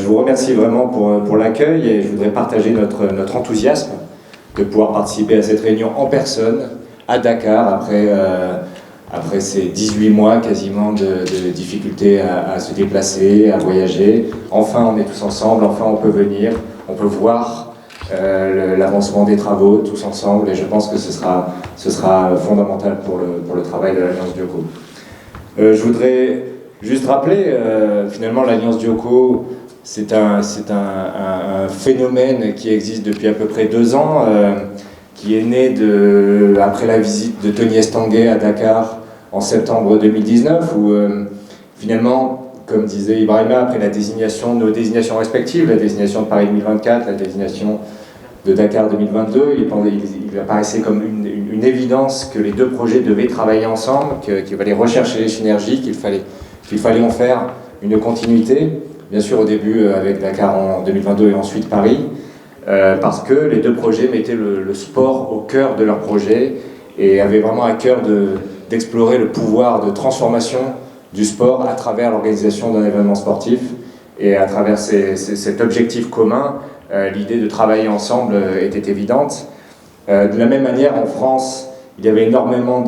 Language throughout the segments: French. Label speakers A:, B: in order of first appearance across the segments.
A: Je vous remercie vraiment pour l'accueil et je voudrais partager notre enthousiasme de pouvoir participer à cette réunion en personne à Dakar après ces 18 mois quasiment de difficultés à se déplacer, à voyager. Enfin, on est tous ensemble, enfin on peut venir, on peut voir l'avancement des travaux tous ensemble et je pense que ce sera fondamental pour le travail de l'Alliance Dioko. Je voudrais juste rappeler, finalement, l'Alliance Dioko, c'est un phénomène qui existe depuis à peu près 2 ans, qui est né après la visite de Tony Estanguet à Dakar en septembre 2019, où finalement, comme disait Ibrahima, après nos désignations respectives, la désignation de Paris 2024, la désignation de Dakar 2022, il apparaissait comme une évidence que les 2 projets devaient travailler ensemble, qu'il fallait rechercher les synergies, qu'il fallait en faire une continuité, bien sûr au début avec Dakar en 2022 et ensuite Paris, parce que les 2 projets mettaient le sport au cœur de leur projet et avaient vraiment à cœur d'explorer le pouvoir de transformation du sport à travers l'organisation d'un événement sportif. Et à travers cet objectif commun, l'idée de travailler ensemble était évidente. De la même manière, en France, il y avait énormément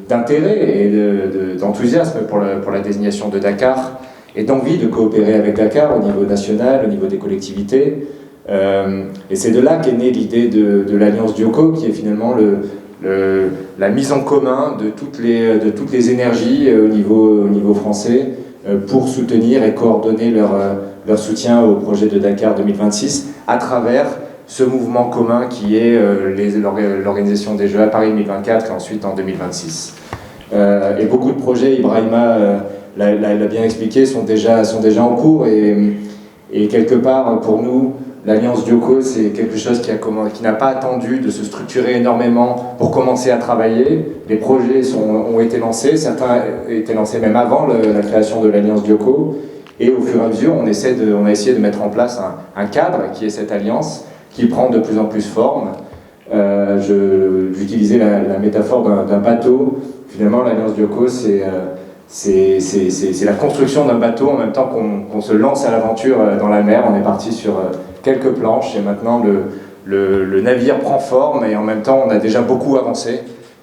A: d'intérêt et d'enthousiasme pour la désignation de Dakar et d'envie de coopérer avec Dakar au niveau national, au niveau des collectivités. Et c'est de là qu'est née l'idée de l'Alliance Dioko, qui est finalement la mise en commun de toutes les énergies au niveau français pour soutenir et coordonner leur soutien au projet de Dakar 2026 à travers ce mouvement commun qui est l'organisation des Jeux à Paris 2024 et ensuite en 2026. Et beaucoup de projets, Ibrahima l'a bien expliqué, sont déjà en cours et quelque part pour nous, l'Alliance Dioko, c'est quelque chose qui n'a pas attendu de se structurer énormément pour commencer à travailler. Les projets ont été lancés, certains étaient lancés même avant la création de l'Alliance Dioko. Et au fur et à mesure, on a essayé de mettre en place un cadre qui est cette alliance, qui prend de plus en plus forme. J'utilisais la métaphore d'un bateau. Finalement, l'Alliance Dioko, c'est la construction d'un bateau en même temps qu'on se lance à l'aventure dans la mer. On est parti sur quelques planches et maintenant le navire prend forme et en même temps on a déjà beaucoup avancé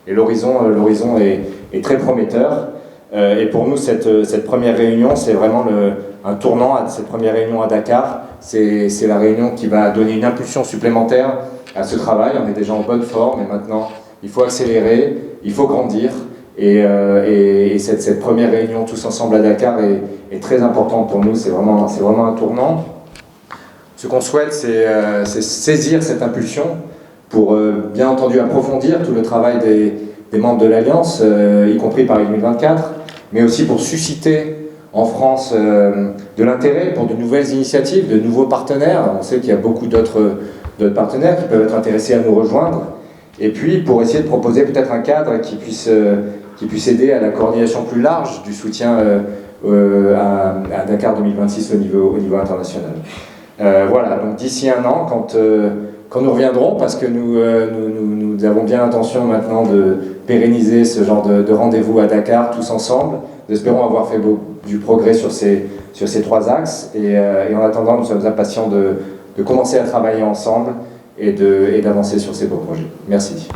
A: et l'horizon est très prometteur. Et pour nous, cette première réunion, c'est vraiment un tournant à cette première réunion à Dakar. C'est la réunion qui va donner une impulsion supplémentaire à ce travail. On est déjà en bonne forme et maintenant il faut accélérer, il faut grandir. Et cette première réunion tous ensemble à Dakar est très importante pour nous, c'est vraiment un tournant. Ce qu'on souhaite, c'est saisir cette impulsion pour bien entendu approfondir tout le travail des membres de l'Alliance, y compris Paris 2024, mais aussi pour susciter en France de l'intérêt pour de nouvelles initiatives, de nouveaux partenaires. On sait qu'il y a beaucoup d'autres partenaires qui peuvent être intéressés à nous rejoindre. Et puis pour essayer de proposer peut-être un cadre qui puisse aider à la coordination plus large du soutien à Dakar 2026 au niveau international. Voilà, donc d'ici 1 an, quand nous reviendrons, parce que nous avons bien l'intention maintenant de pérenniser ce genre de rendez-vous à Dakar tous ensemble. Nous espérons avoir fait du progrès sur ces 3 axes et en attendant, nous sommes impatients de commencer à travailler ensemble et d'avancer sur ces beaux projets. Merci.